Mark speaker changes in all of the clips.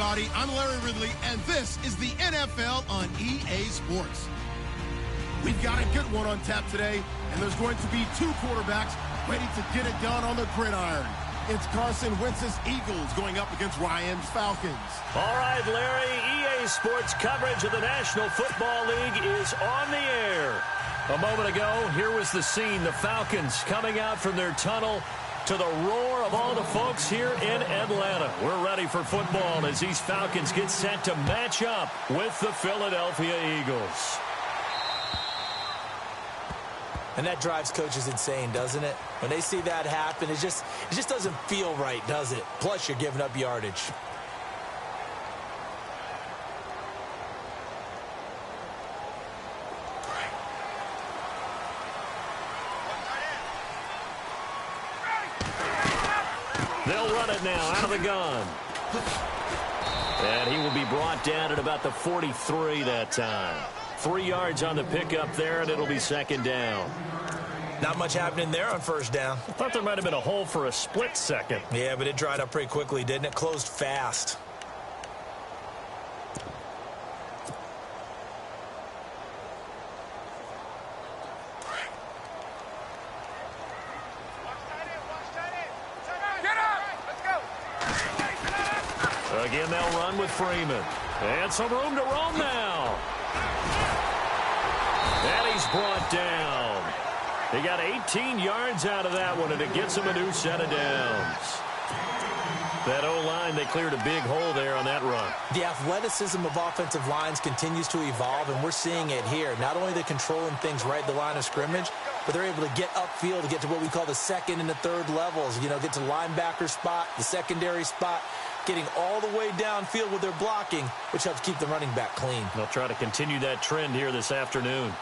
Speaker 1: everybody. I'm Larry Ridley, and this is the NFL on EA Sports. We've got a good one on tap today, and there's going to be two quarterbacks ready to get it done on the gridiron. It's Carson Wentz's Eagles going up against Ryan's Falcons.
Speaker 2: All right, Larry, EA Sports coverage of the National Football League is on the air. A moment ago, here was the scene. The Falcons coming out from their tunnel to the roar of all the folks here in Atlanta. We're ready for football as these Falcons get set to match up with the Philadelphia Eagles.
Speaker 3: And that drives coaches insane, doesn't it? When they see that happen, it just doesn't feel right, does it? Plus, you're giving up yardage.
Speaker 2: They'll run it now out of the gun. And he will be brought down at about the 43 that time. 3 yards on the pickup there, and it'll be second down.
Speaker 3: Not much happening there on first down.
Speaker 2: I thought there might have been a hole for a split second.
Speaker 3: Yeah, but it dried up pretty quickly, didn't it? Closed fast.
Speaker 2: Again, they'll run with Freeman. And some room to roam now. And he's brought down. He got 18 yards out of that one, and it gets him a new set of downs. That O-line, they cleared a big hole there on that run.
Speaker 3: The athleticism of offensive lines continues to evolve, and we're seeing it here. Not only are they controlling things right at the line of scrimmage, but they're able to get upfield to get to what we call the second and the third levels. You know, get to linebacker spot, the secondary spot, getting all the way downfield with their blocking, which helps keep the running back clean.
Speaker 2: They'll try to continue that trend here this afternoon.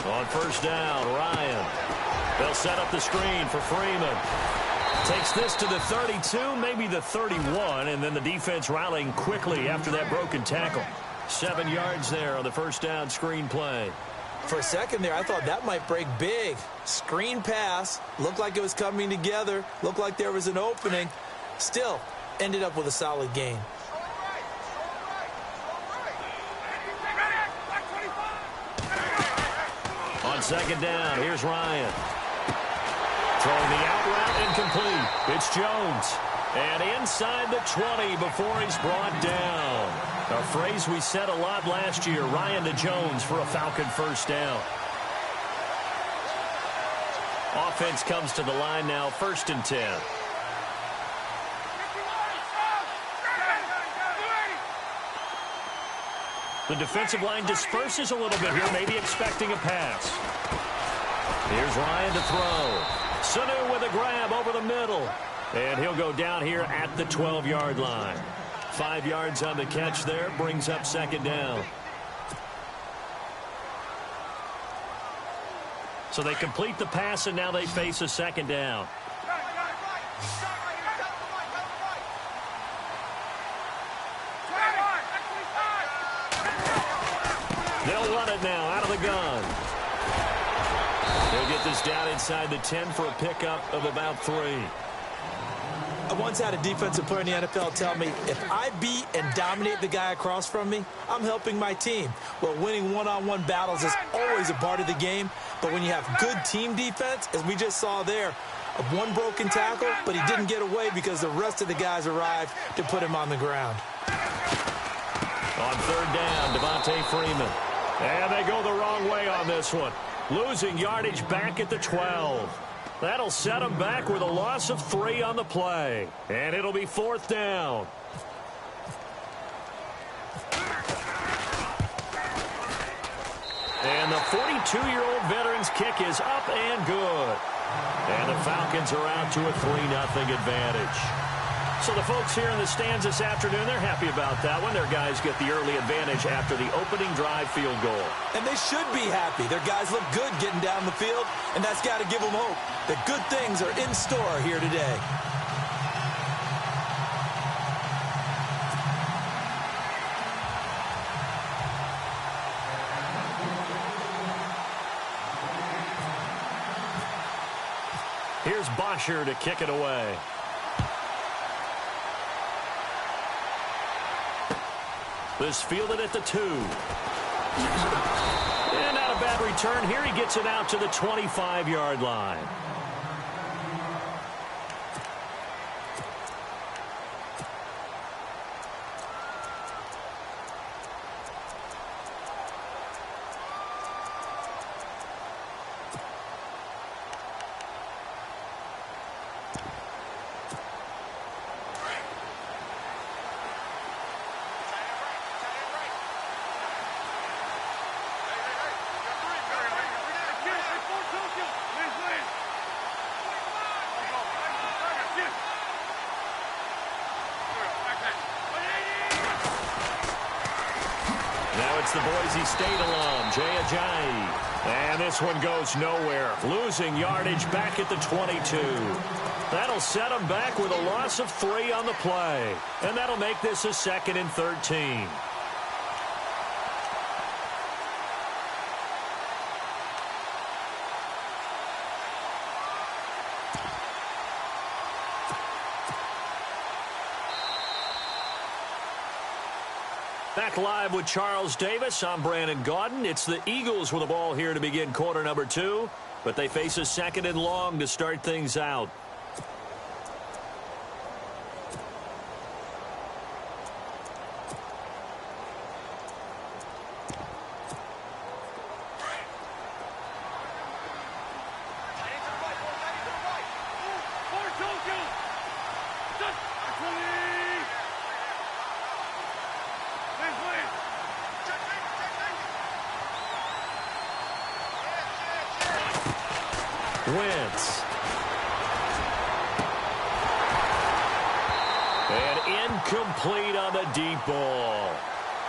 Speaker 2: On first down, Ryan. They'll set up the screen for Freeman. Takes this to the 32, maybe the 31, and then the defense rallying quickly after that broken tackle. 7 yards there on the first down screen play.
Speaker 3: For a second there, I thought that might break big. Screen pass. Looked like it was coming together. Looked like there was an opening. Still, ended up with a solid gain.
Speaker 2: On second down, here's Ryan. Throwing the out route incomplete. It's Jones. And inside the 20 before he's brought down. A phrase we said a lot last year, Ryan to Jones for a Falcon first down. Offense comes to the line now, 1st and 10. The defensive line disperses a little bit here, maybe expecting a pass. Here's Ryan to throw. Sanu with a grab over the middle. And he'll go down here at the 12-yard line. 5 yards on the catch there, brings up second down. So they complete the pass, and now they face a second down. They'll run it now out of the gun. They'll get this down inside the 10 for a pickup of about 3.
Speaker 3: I once had a defensive player in the NFL tell me, if I beat and dominate the guy across from me, I'm helping my team. Well, winning one-on-one battles is always a part of the game, but when you have good team defense, as we just saw there, one broken tackle, but he didn't get away because the rest of the guys arrived to put him on the ground.
Speaker 2: On third down, Devontae Freeman. And they go the wrong way on this one. Losing yardage back at the 12. That'll set them back with a loss of 3 on the play. And it'll be 4th down. And the 42-year-old veteran's kick is up and good. And the Falcons are out to a 3-0 advantage. So the folks here in the stands this afternoon, they're happy about that one. Their guys get the early advantage after the opening drive field goal.
Speaker 3: And they should be happy. Their guys look good getting down the field, and that's got to give them hope that good things are in store here today.
Speaker 2: Here's Bosher to kick it away. This fielded at the 2. And not a bad return here. He gets it out to the 25-yard line. It's the Boise State alum, Jay Ajayi. And this one goes nowhere. Losing yardage back at the 22. That'll set him back with a loss of 3 on the play. And that'll make this a 2nd and 13. Back live with Charles Davis. I'm Brandon Gaudin. It's the Eagles with the ball here to begin quarter number 2. But they face a 2nd and long to start things out. Wentz. And incomplete on the deep ball.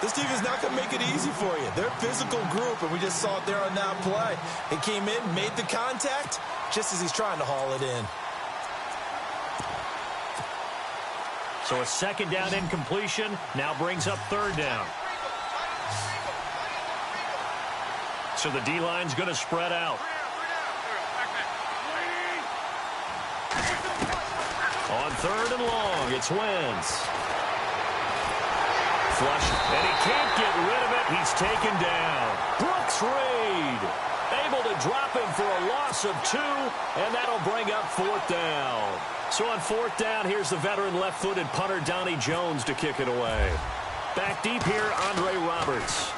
Speaker 3: This team is not going to make it easy for you. They're a physical group, and we just saw it there on that play. He came in, made the contact, just as he's trying to haul it in.
Speaker 2: So a 2nd down incompletion now brings up 3rd down. So the D-line's going to spread out. On 3rd and long, it's Wentz. Flush, and he can't get rid of it. He's taken down. Brooks Reed able to drop him for a loss of 2, and that'll bring up 4th down. So on 4th down, here's the veteran left-footed punter Donnie Jones to kick it away. Back deep here, Andre Roberts.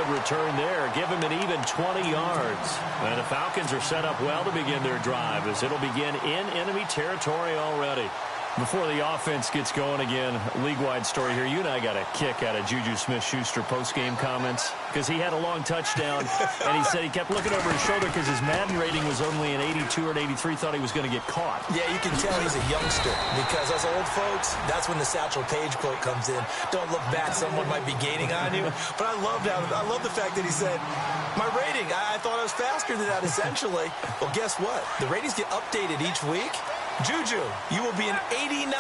Speaker 2: Return there, give him an even 20 yards. And the Falcons are set up well to begin their drive as it'll begin in enemy territory already. Before the offense gets going again, league-wide story here. You and I got a kick out of Juju Smith-Schuster post-game comments because he had a long touchdown, and he said he kept looking over his shoulder because his Madden rating was only an 82 or an 83, thought he was going to get caught.
Speaker 3: Yeah, you can tell he's a youngster because us old folks, that's when the Satchel Paige quote comes in. Don't look back, someone might be gaining on you. But I love the fact that he said, my rating, I thought I was faster than that, essentially. Well, guess what? The ratings get updated each week. Juju, you will be an 89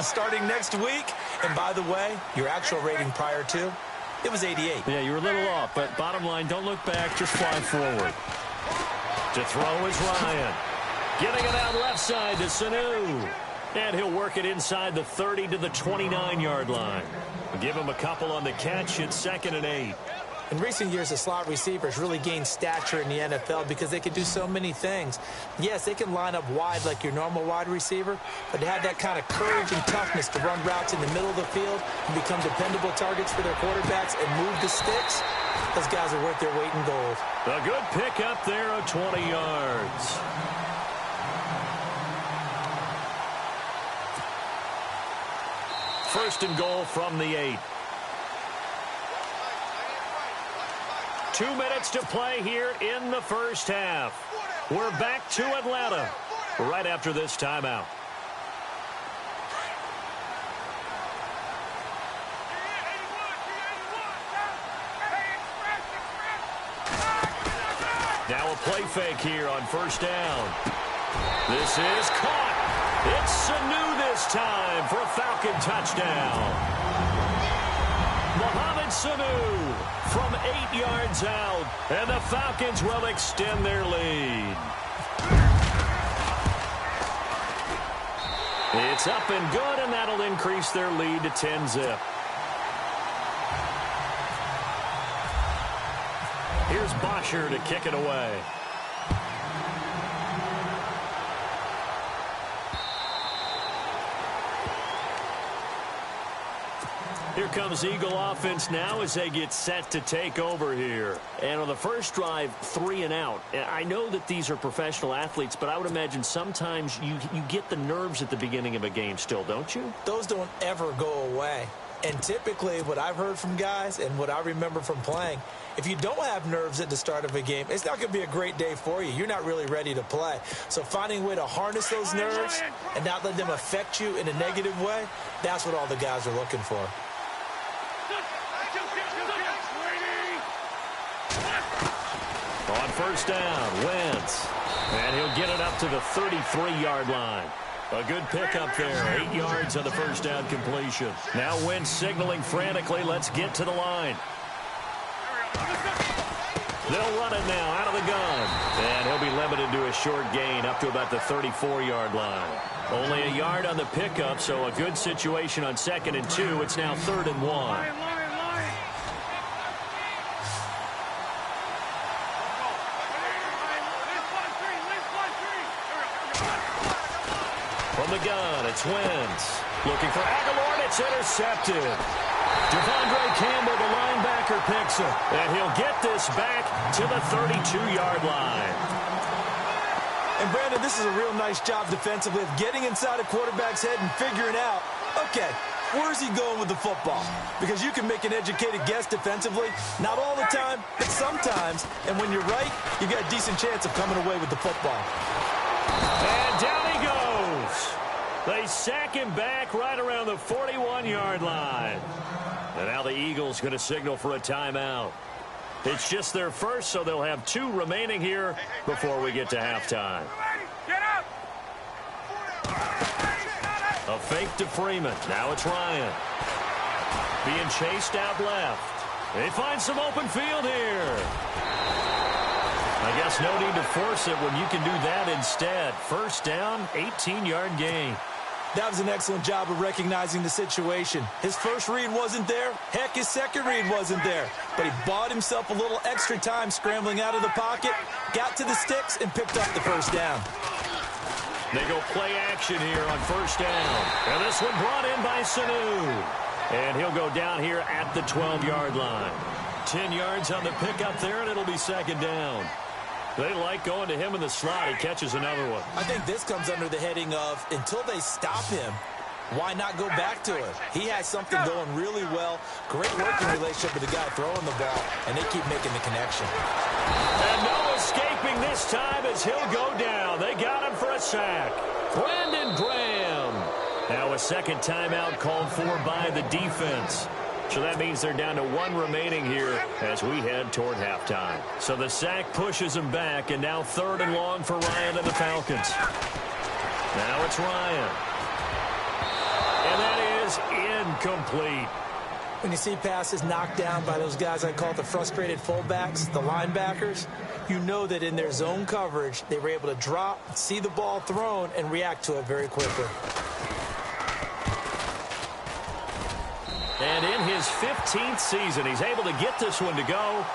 Speaker 3: starting next week. And by the way, your actual rating prior to, it was 88.
Speaker 2: Yeah, you were a little off, but bottom line, don't look back, just fly forward. To throw is Ryan. Getting it out left side to Sanu. And he'll work it inside the 30 to the 29-yard line. Give him a couple on the catch. It's 2nd and 8.
Speaker 3: In recent years, the slot receivers really gained stature in the NFL because they can do so many things. Yes, they can line up wide like your normal wide receiver, but they have that kind of courage and toughness to run routes in the middle of the field and become dependable targets for their quarterbacks and move the sticks. Those guys are worth their weight in gold.
Speaker 2: A good pickup there of 20 yards. First and goal from the 8. 2 minutes to play here in the first half. We're back to Atlanta right after this timeout. Now a play fake here on 1st down. This is caught. It's Sanu this time for a Falcon touchdown. Mohamed Sanu from 8 yards out, and the Falcons will extend their lead. It's up and good, and that'll increase their lead to 10-zip. Here's Bosher to kick it away. Here comes Eagle offense now as they get set to take over here. And on the first drive, 3 and out. I know that these are professional athletes, but I would imagine sometimes you get the nerves at the beginning of a game still, don't you?
Speaker 3: Those don't ever go away. And typically what I've heard from guys and what I remember from playing, if you don't have nerves at the start of a game, it's not going to be a great day for you. You're not really ready to play. So finding a way to harness those nerves and not let them affect you in a negative way, that's what all the guys are looking for.
Speaker 2: On first down, Wentz. And he'll get it up to the 33-yard line. A good pickup there, 8 yards on the first down completion. Now Wentz signaling frantically, let's get to the line. They'll run it now out of the gun. And he'll be limited to a short gain up to about the 34-yard line. Only a yard on the pickup, so a good situation on 2nd and 2. It's now 3rd and 1. From the gun, it's Wentz. Looking for Aguilar, and it's intercepted. Devondre Campbell, the linebacker, picks it. And he'll get this back to the 32-yard line.
Speaker 3: And, Brandon, this is a real nice job defensively of getting inside a quarterback's head and figuring out, okay, where's he going with the football? Because you can make an educated guess defensively, not all the time, but sometimes. And when you're right, you've got a decent chance of coming away with the football.
Speaker 2: And down he goes. They sack him back right around the 41-yard line. And now the Eagles going to signal for a timeout. It's just their first, so they'll have 2 remaining here before we get to halftime. A fake to Freeman. Now it's Ryan. Being chased out left. They find some open field here. I guess no need to force it when you can do that instead. First down, 18-yard gain.
Speaker 3: That was an excellent job of recognizing the situation. His first read wasn't there. Heck, his second read wasn't there. But he bought himself a little extra time scrambling out of the pocket, got to the sticks, and picked up the first down.
Speaker 2: They go play action here on first down. And this one brought in by Sanu. And he'll go down here at the 12-yard line. 10 yards on the pickup there, and it'll be 2nd down. They like going to him in the slot. He catches another one.
Speaker 3: I think this comes under the heading of, until they stop him, why not go back to it? He has something going really well. Great working relationship with the guy throwing the ball, and they keep making the connection.
Speaker 2: And no escaping this time as he'll go down. They got him for a sack. Brandon Graham. Now a second timeout called for by the defense. So that means they're down to 1 remaining here as we head toward halftime. So the sack pushes them back, and now 3rd and long for Ryan and the Falcons. Now it's Ryan. And that is incomplete.
Speaker 3: When you see passes knocked down by those guys I call the frustrated fullbacks, the linebackers, you know that in their zone coverage, they were able to drop, see the ball thrown, and react to it very quickly.
Speaker 2: And in his 15th season, he's able to get this one to go.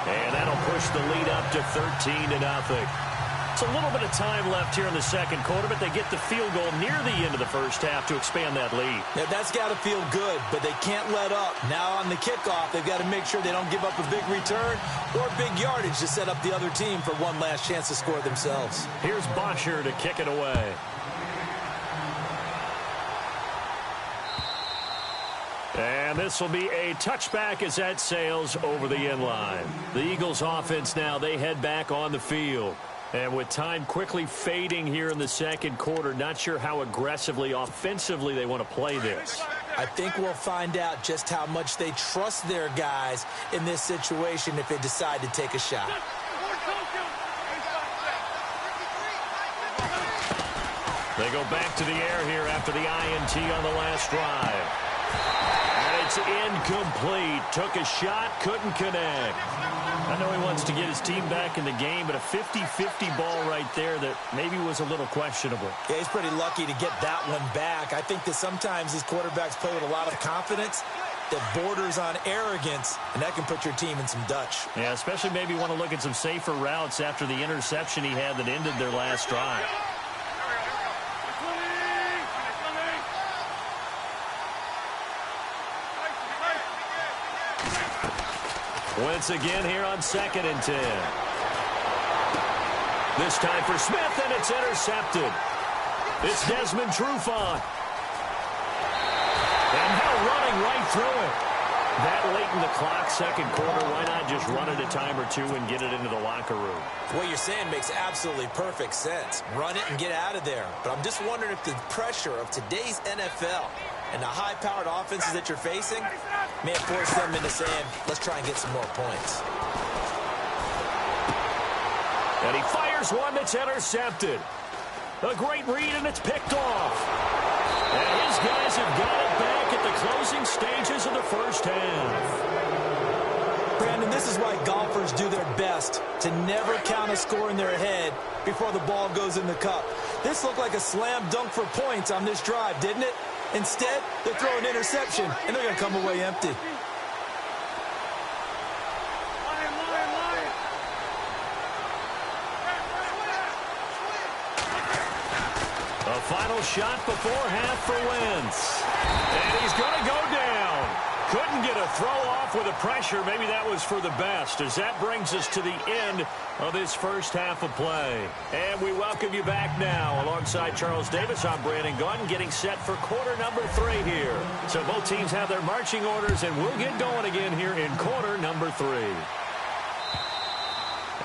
Speaker 2: And that'll push the lead up to 13-0. It's a little bit of time left here in the second quarter, but they get the field goal near the end of the first half to expand that lead.
Speaker 3: Now, that's got to feel good, but they can't let up. Now on the kickoff, they've got to make sure they don't give up a big return or big yardage to set up the other team for one last chance to score themselves.
Speaker 2: Here's Bosher to kick it away. And this will be a touchback as that sails over the end line. The Eagles offense now, they head back on the field. And with time quickly fading here in the second quarter, not sure how aggressively, offensively they want to play this.
Speaker 3: I think we'll find out just how much they trust their guys in this situation if they decide to take a shot.
Speaker 2: They go back to the air here after the INT on the last drive. And it's incomplete. Took a shot, couldn't connect. I know he wants to get his team back in the game, but a 50-50 ball right there that maybe was a little questionable.
Speaker 3: Yeah, he's pretty lucky to get that one back. I think that sometimes these quarterbacks play with a lot of confidence that borders on arrogance, and that can put your team in some Dutch.
Speaker 2: Yeah, especially maybe want to look at some safer routes after the interception he had that ended their last drive. Once again here on 2nd and 10. This time for Smith, and it's intercepted. It's Desmond Trufant. And now running right through it. That late in the clock, second quarter, why not just run it a time or two and get it into the locker room?
Speaker 3: What you're saying makes absolutely perfect sense. Run it and get out of there. But I'm just wondering if the pressure of today's NFL and the high-powered offenses that you're facing may have forced them into saying, let's try and get some more points.
Speaker 2: And he fires one that's intercepted. A great read, and it's picked off. And his guys have got it back at the closing stages of the first half.
Speaker 3: Brandon, this is why golfers do their best to never count a score in their head before the ball goes in the cup. This looked like a slam dunk for points on this drive, didn't it? Instead, they throw an interception, and they're going to come away empty.
Speaker 2: A final shot before half for Wentz. And he's going to go down. Couldn't get a throw off with the pressure. Maybe that was for the best, as that brings us to the end of this first half of play. And we welcome you back now. Alongside Charles Davis, I'm Brandon Gaudin, getting set for quarter number 3 here. So both teams have their marching orders, and we'll get going again here in quarter number 3.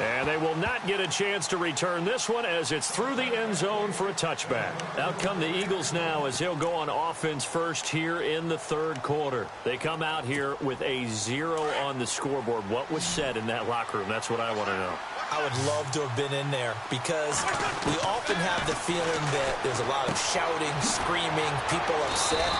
Speaker 2: And they will not get a chance to return this one as it's through the end zone for a touchback. Out come the Eagles now as they'll go on offense first here in the third quarter. They come out here with a 0 on the scoreboard. What was said in that locker room? That's what I want to know.
Speaker 3: I would love to have been in there because we often have the feeling that there's a lot of shouting, screaming, people upset.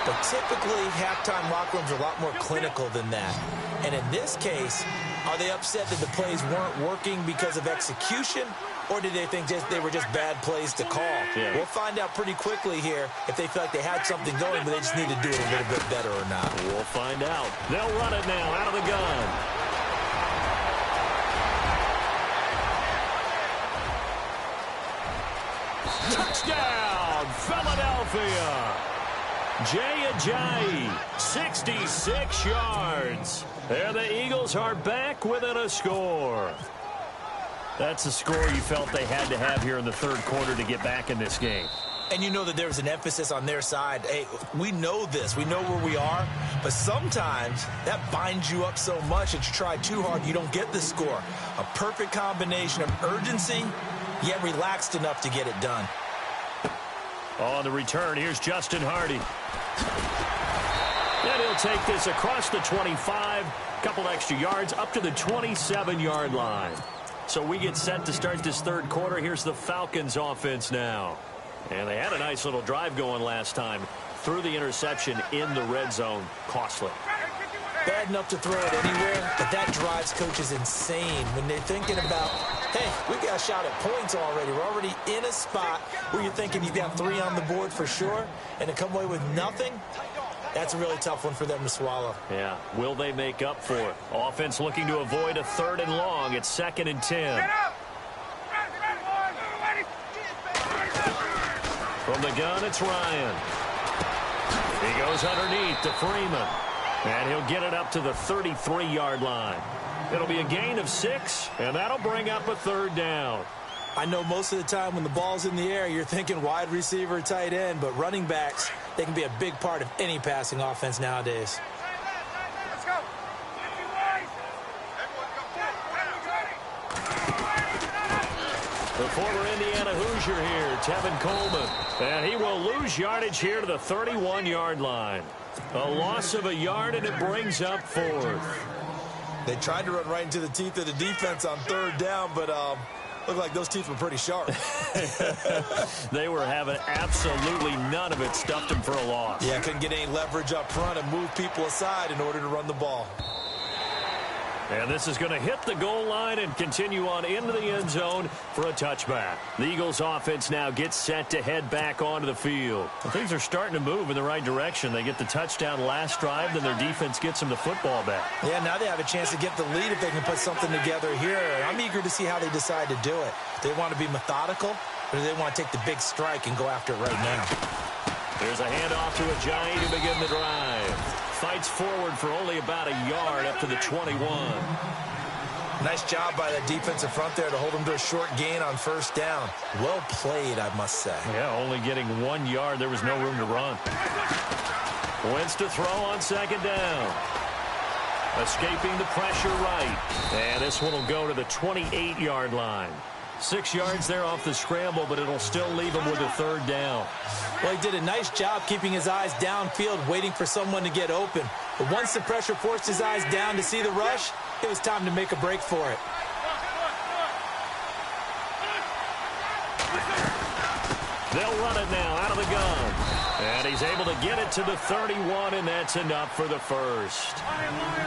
Speaker 3: But typically, halftime locker rooms are a lot more clinical than that. And in this case, are they upset that the plays weren't working because of execution, or did they think they were just bad plays to call?
Speaker 2: Yeah.
Speaker 3: We'll find out pretty quickly here if they feel like they had something going, but they just need to do it a little bit better or not.
Speaker 2: We'll find out. They'll run it now out of the gun. Touchdown, Philadelphia. Jay Ajayi, 66 yards. There the Eagles are back within a score. That's the score you felt they had to have here in the third quarter to get back in this game.
Speaker 3: And you know that there was an emphasis on their side. Hey, we know this. We know where we are. But sometimes that binds you up so much that you try too hard, you don't get the score. A perfect combination of urgency, yet relaxed enough to get it done.
Speaker 2: On the return, here's Justin Hardy. And he'll take this across the 25, couple extra yards, up to the 27-yard line. So we get set to start this third quarter. Here's the Falcons offense now. And they had a nice little drive going last time. Threw the interception in the red zone. Costly.
Speaker 3: Bad enough to throw it anywhere, but that drives coaches insane when they're thinking about, hey, we got a shot at points already. We're already in a spot where you're thinking you've got 3 on the board for sure, and to come away with nothing, that's a really tough one for them to swallow.
Speaker 2: Yeah. Will they make up for it? Offense looking to avoid a 3rd and long. It's 2nd and 10. From the gun, it's Ryan. He goes underneath to Freeman. And he'll get it up to the 33-yard line. It'll be a gain of 6, and that'll bring up a 3rd down.
Speaker 3: I know most of the time when the ball's in the air, you're thinking wide receiver, tight end, but running backs, they can be a big part of any passing offense nowadays.
Speaker 4: Let's go.
Speaker 2: The former Indiana Hoosier here, Tevin Coleman. And he will lose yardage here to the 31-yard line. A loss of a yard, and it brings up 4th.
Speaker 3: They tried to run right into the teeth of the defense on 3rd down, but Looked like those teeth were pretty sharp.
Speaker 2: They were having absolutely none of it. Stuffed him for a loss.
Speaker 3: Yeah, couldn't get any leverage up front and move people aside in order to run the ball.
Speaker 2: And this is going to hit the goal line and continue on into the end zone for a touchback. The Eagles offense now gets set to head back onto the field. Well, things are starting to move in the right direction. They get the touchdown last drive, then their defense gets them the football back.
Speaker 3: Yeah, now they have a chance to get the lead if they can put something together here. I'm eager to see how they decide to do it. Do they want to be methodical, or do they want to take the big strike and go after it right now?
Speaker 2: There's a handoff to a Giant to begin the drive. Fights forward for only about a yard up to the 21.
Speaker 3: Nice job by the defensive front there to hold them to a short gain on first down. Well played, I must say.
Speaker 2: Yeah, only getting 1 yard. There was no room to run. Wentz to throw on second down. Escaping the pressure right. And this one will go to the 28-yard line. 6 yards there off the scramble, but it'll still leave him with a third down.
Speaker 3: Well, he did a nice job keeping his eyes downfield, waiting for someone to get open. But once the pressure forced his eyes down to see the rush, it was time to make a break for it.
Speaker 2: They'll run it now out of the gun. And he's able to get it to the 31, and that's enough for the first.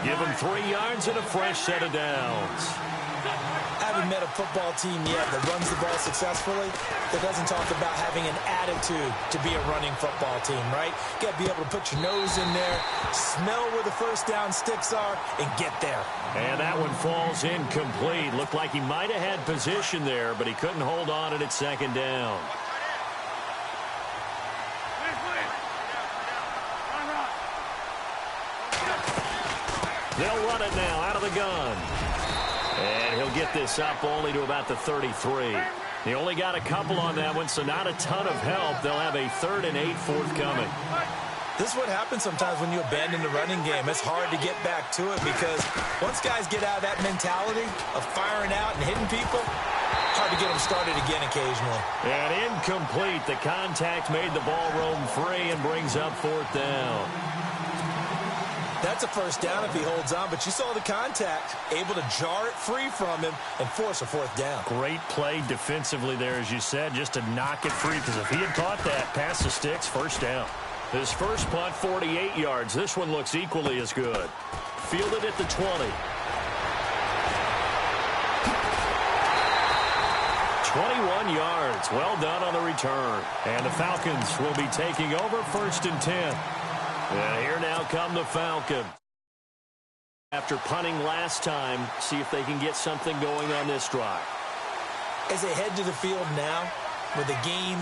Speaker 2: Give him 3 yards and a fresh set of downs.
Speaker 3: Haven't met a football team yet that runs the ball successfully that doesn't talk about having an attitude to be a running football team, right? You got to be able to put your nose in there, smell where the first down sticks are, and get there.
Speaker 2: And that one falls incomplete. Looked like he might have had position there, but he couldn't hold on at second down. They'll run it now out of the gun. And he'll get this up only to about the 33. He only got a couple on that one, so not a ton of help. They'll have a 3rd and 8 forthcoming.
Speaker 3: This is what happens sometimes when you abandon the running game. It's hard to get back to it because once guys get out of that mentality of firing out and hitting people, hard to get them started again occasionally.
Speaker 2: And incomplete. The contact made the ball roam free and brings up 4th down.
Speaker 3: That's a first down if he holds on, but you saw the contact, able to jar it free from him and force a 4th down.
Speaker 2: Great play defensively there, as you said, just to knock it free, because if he had caught that, pass the sticks, first down. His first punt, 48 yards. This one looks equally as good. Fielded at the 20. 21 yards. Well done on the return. And the Falcons will be taking over 1st and 10. And here now come the Falcons. After punting last time, see if they can get something going on this drive.
Speaker 3: As they head to the field now, with the game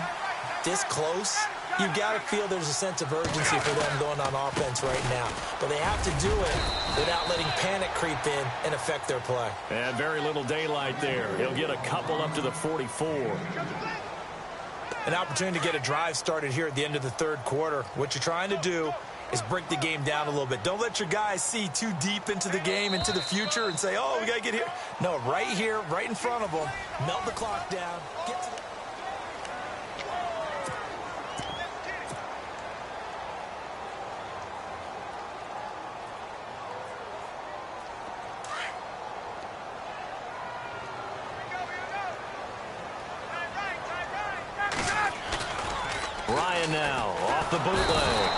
Speaker 3: this close, you've got to feel there's a sense of urgency for them going on offense right now. But they have to do it without letting panic creep in and affect their play.
Speaker 2: And very little daylight there. He'll get a couple up to the 44.
Speaker 3: An opportunity to get a drive started here at the end of the 3rd quarter. What you're trying to do is break the game down a little bit. Don't let your guys see too deep into the game, into the future, and say, oh, we got to get here. No, right here, right in front of them. Melt the clock down. Get to the...
Speaker 2: Ryan now off the bootleg.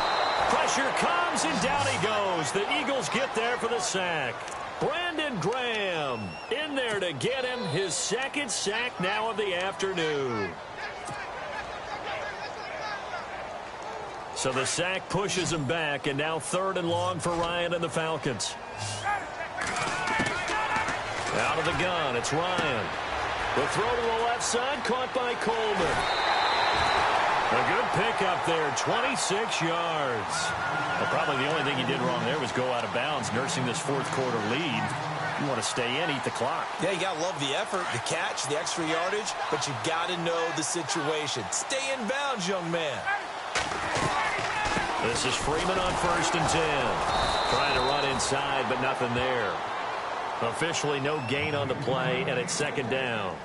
Speaker 2: Pressure comes, and down he goes. The Eagles get there for the sack. Brandon Graham in there to get him his 2nd sack now of the afternoon. So the sack pushes him back, and now 3rd and long for Ryan and the Falcons. Out of the gun, it's Ryan. The throw to the left side, caught by Coleman. A good pickup there, 26 yards. Well, probably the only thing he did wrong there was go out of bounds, nursing this 4th quarter lead. You want to stay in, eat the clock.
Speaker 3: Yeah, you got to love the effort, the catch, the extra yardage, but you got to know the situation. Stay in bounds, young man.
Speaker 2: This is Freeman on 1st and 10. Trying to run inside, but nothing there. Officially no gain on the play, and it's 2nd down.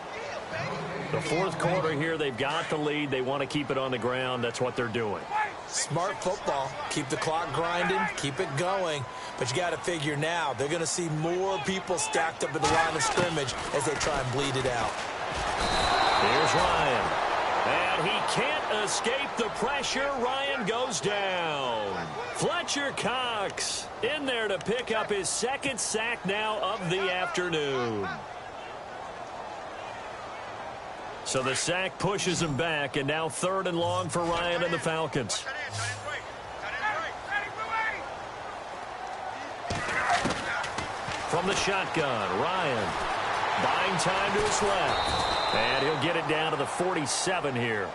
Speaker 2: The 4th quarter here, they've got the lead. They want to keep it on the ground. That's what they're doing.
Speaker 3: Smart football. Keep the clock grinding, keep it going. But you got to figure now, they're going to see more people stacked up at the line of scrimmage as they try and bleed it out.
Speaker 2: Here's Ryan. And he can't escape the pressure. Ryan goes down. Fletcher Cox in there to pick up his second sack now of the afternoon. So the sack pushes him back, and now 3rd and long for Ryan and the Falcons. From the shotgun, Ryan buying time to his left. And he'll get it down to the 47 here.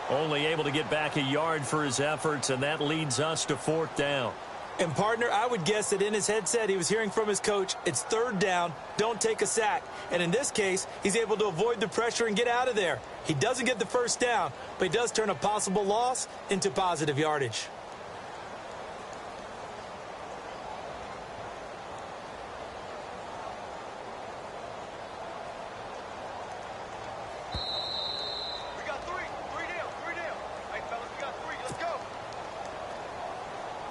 Speaker 2: Only able to get back a yard for his efforts, and that leads us to 4th down.
Speaker 3: And, partner, I would guess that in his headset he was hearing from his coach, it's 3rd down, don't take a sack. And in this case, he's able to avoid the pressure and get out of there. He doesn't get the 1st down, but he does turn a possible loss into positive yardage.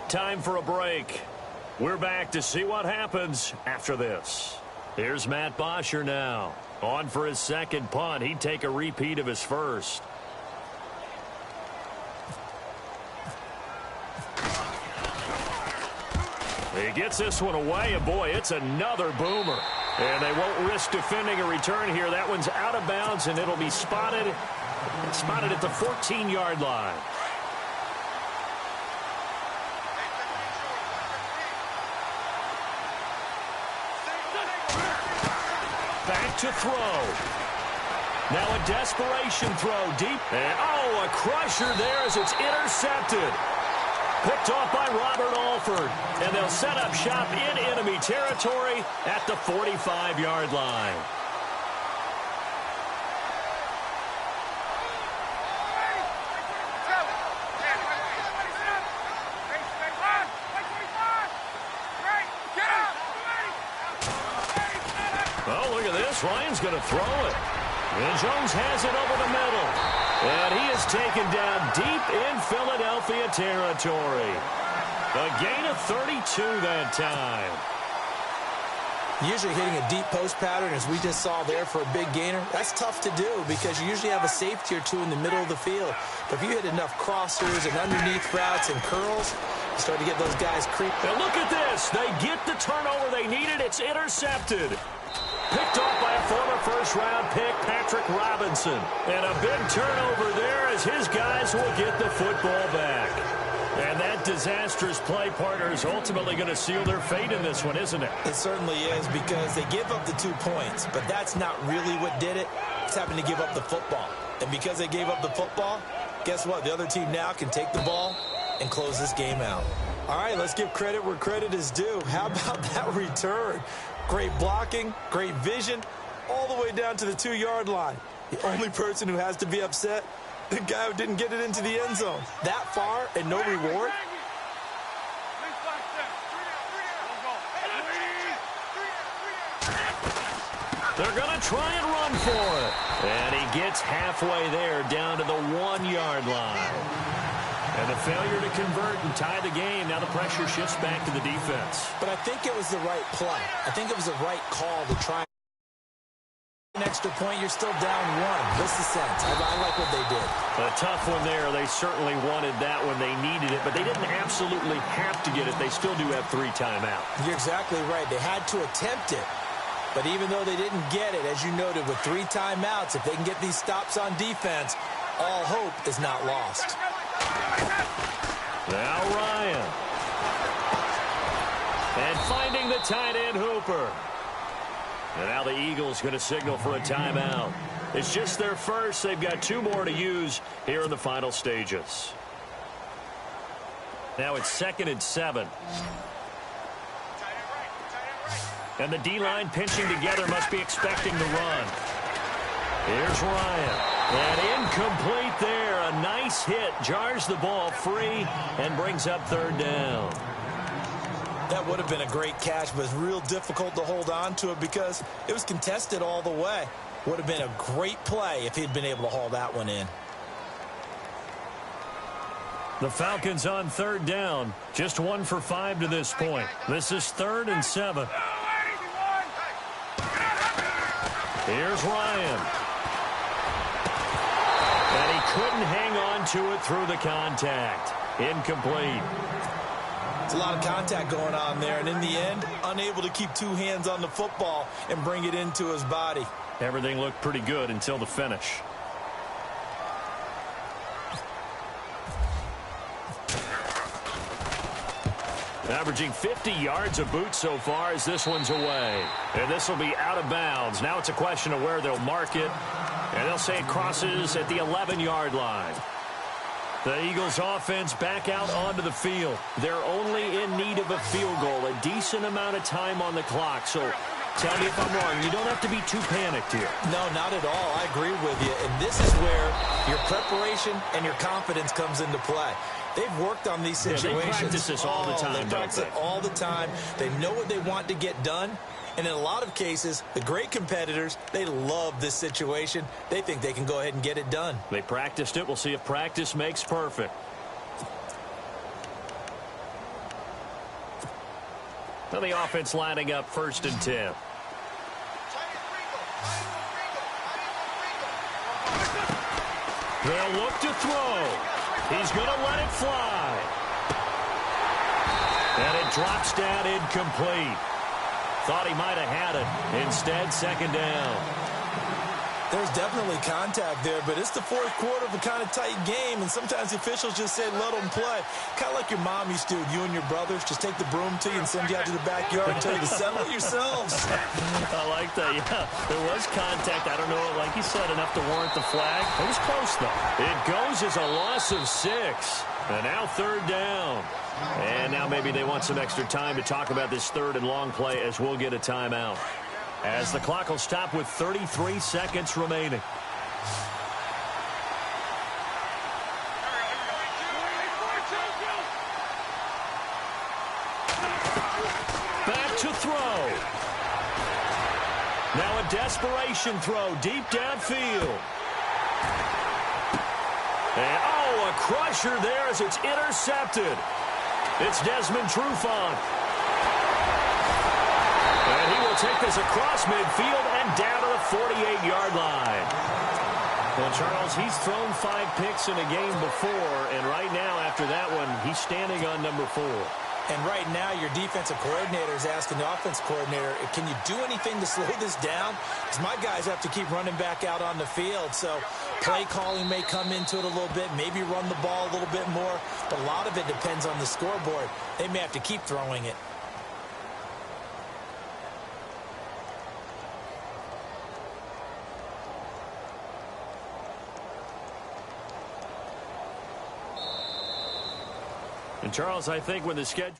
Speaker 2: Time for a break. We're back to see what happens after this. Here's Matt Bosher now. On for his second punt. He'd take a repeat of his first. He gets this one away, and boy, it's another boomer. And they won't risk defending a return here. That one's out of bounds, and it'll be spotted at the 14-yard line. Back to throw. Now a desperation throw deep. And, a crusher there as it's intercepted. Picked off by Robert Alford. And they'll set up shop in enemy territory at the 45-yard line. Ryan's going to throw it. And Jones has it over the middle. And he is taken down deep in Philadelphia territory. A gain of 32 that time.
Speaker 3: Usually hitting a deep post pattern, as we just saw there for a big gainer, that's tough to do because you usually have a safety or two in the middle of the field. But if you hit enough crossers and underneath routes and curls, you start to get those guys creep.
Speaker 2: And look at this. They get the turnover they needed. It's intercepted. Picked off by a former first-round pick, Patrick Robinson. And a big turnover there as his guys will get the football back. And that disastrous play, partner, is ultimately going to seal their fate in this one, isn't it?
Speaker 3: It certainly is, because they give up the 2 points, but that's not really what did it. It's having to give up the football. And because they gave up the football, guess what? The other team now can take the ball and close this game out. All right, let's give credit where credit is due. How about that return? Great blocking, great vision, all the way down to the 2-yard line. The only person who has to be upset, the guy who didn't get it into the end zone. That far and no reward?
Speaker 2: They're going to try and run for it. And he gets halfway there down to the 1-yard line. And the failure to convert and tie the game. Now the pressure shifts back to the defense.
Speaker 3: But I think it was the right play. I think it was the right call to try an extra point. You're still down 1. What's the sense? I like what they did.
Speaker 2: A tough one there. They certainly wanted that when they needed it, but they didn't absolutely have to get it. They still do have 3 timeouts.
Speaker 3: You're exactly right. They had to attempt it. But even though they didn't get it, as you noted, with 3 timeouts, if they can get these stops on defense, all hope is not lost.
Speaker 2: Now Ryan. And finding the tight end Hooper. And now the Eagles going to signal for a timeout. It's just their first. They've got 2 more to use here in the final stages. Now it's 2nd and 7. And the D-line pinching together, must be expecting the run. Here's Ryan. And incomplete there. A nice hit. Jars the ball free and brings up 3rd down.
Speaker 3: That would have been a great catch, but it's real difficult to hold on to it because it was contested all the way. Would have been a great play if he'd been able to haul that one in.
Speaker 2: The Falcons on third down. Just 1 for 5 to this point. This is 3rd and 7. Here's Ryan. And he couldn't hang on to it through the contact. Incomplete.
Speaker 3: It's a lot of contact going on there, and in the end, unable to keep 2 hands on the football and bring it into his body.
Speaker 2: Everything looked pretty good until the finish. Averaging 50 yards a boot so far as this one's away. And this will be out of bounds. Now it's a question of where they'll mark it. And they'll say it crosses at the 11-yard line. The Eagles offense back out onto the field. They're only in need of a field goal, a decent amount of time on the clock. So tell me if I'm wrong. You don't have to be too panicked here.
Speaker 3: No, not at all. I agree with you. And this is where your preparation and your confidence comes into play. They've worked on these situations.
Speaker 2: They practice this all the time,
Speaker 3: They practice it all the time. They know what they want to get done. And in a lot of cases, the great competitors, they love this situation. They think they can go ahead and get it done.
Speaker 2: They practiced it. We'll see if practice makes perfect. Now the offense lining up 1st and 10. They'll look to throw. He's going to let it fly. And it drops down incomplete. Thought he might have had it. Instead, 2nd down.
Speaker 3: There's definitely contact there, but it's the 4th quarter of a kind of tight game, and sometimes the officials just say, let them play. Kind of like your mom used to, you and your brothers, just take the broom to you and send you out to the backyard and tell you to settle it yourselves.
Speaker 2: I like that, yeah. There was contact. I don't know, like you said, enough to warrant the flag. It was close, though. It goes as a loss of 6. And now 3rd down. And now maybe they want some extra time to talk about this 3rd and long play as we'll get a timeout. As the clock will stop with 33 seconds remaining. Back to throw. Now a desperation throw deep downfield. And, oh, a crusher there as it's intercepted. It's Desmond Trufant. And he will take this across midfield and down to the 48-yard line. Well, Charles, he's thrown 5 picks in a game before, and right now, after that one, he's standing on number 4.
Speaker 3: And right now, your defensive coordinator is asking the offense coordinator, can you do anything to slow this down? Because my guys have to keep running back out on the field. So play calling may come into it a little bit, maybe run the ball a little bit more. But a lot of it depends on the scoreboard. They may have to keep throwing it.
Speaker 2: And, Charles, I think when the schedule...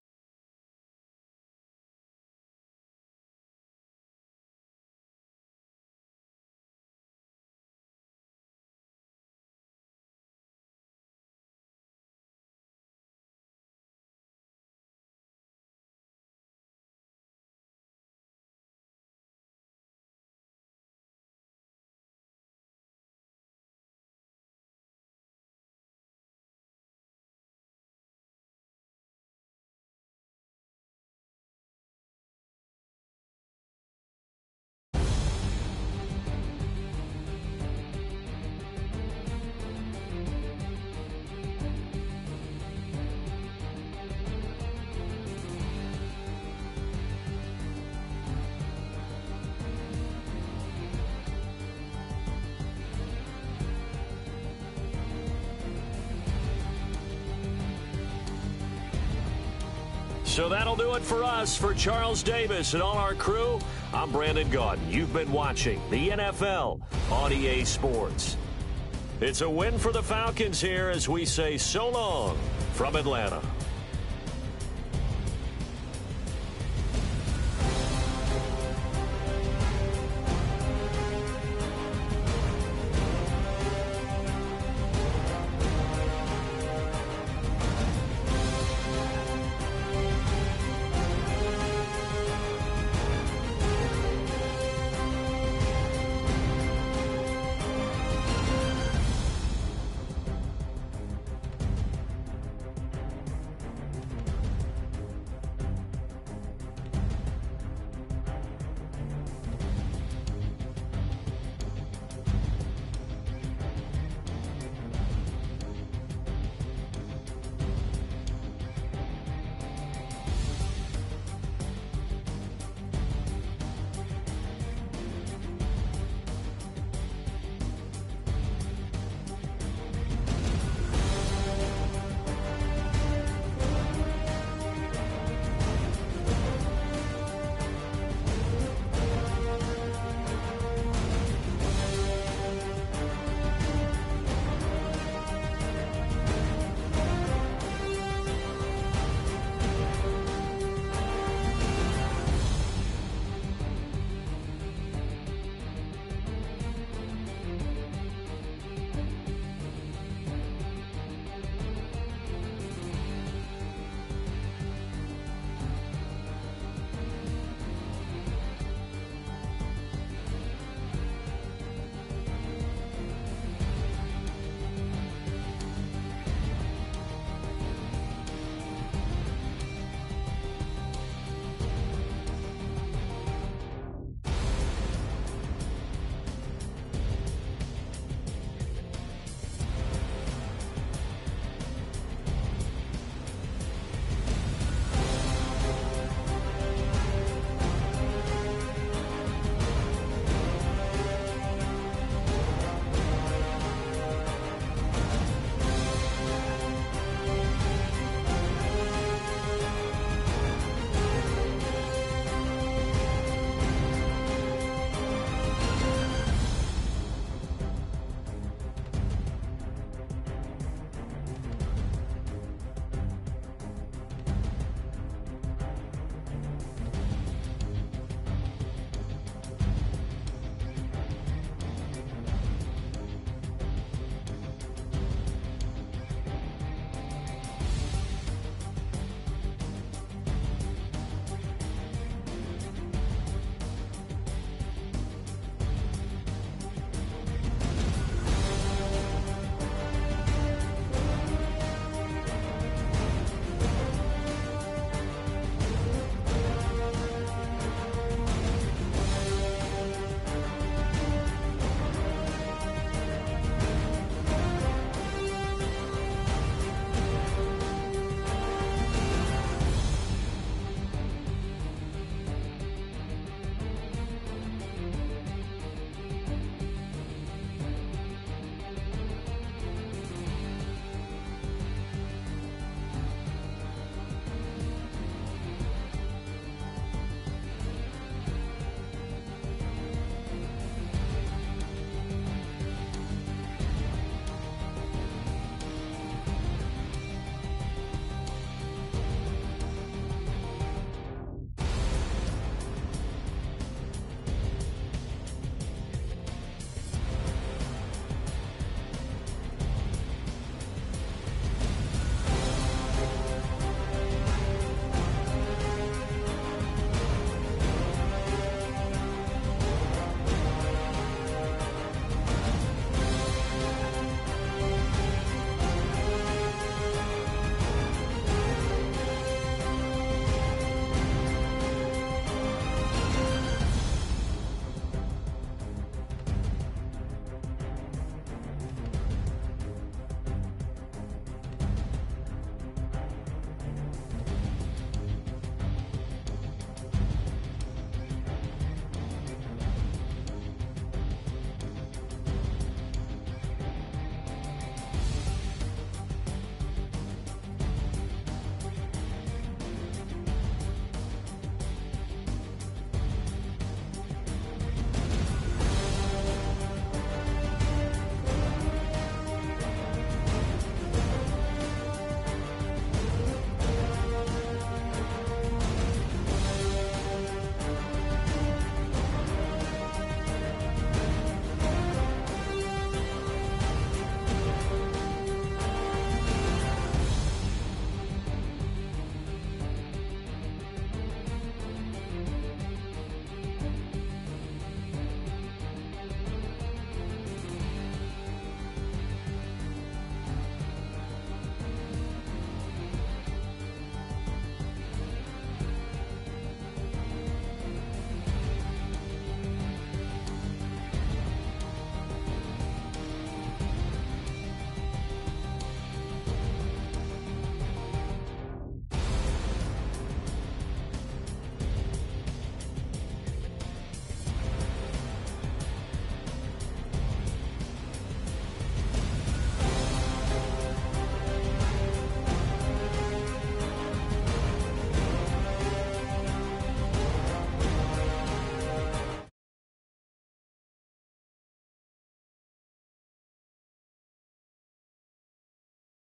Speaker 2: So that'll do it for us. For Charles Davis and all our crew, I'm Brandon Gaudin. You've been watching the NFL on EA Sports. It's a win for the Falcons here as we say so long from Atlanta.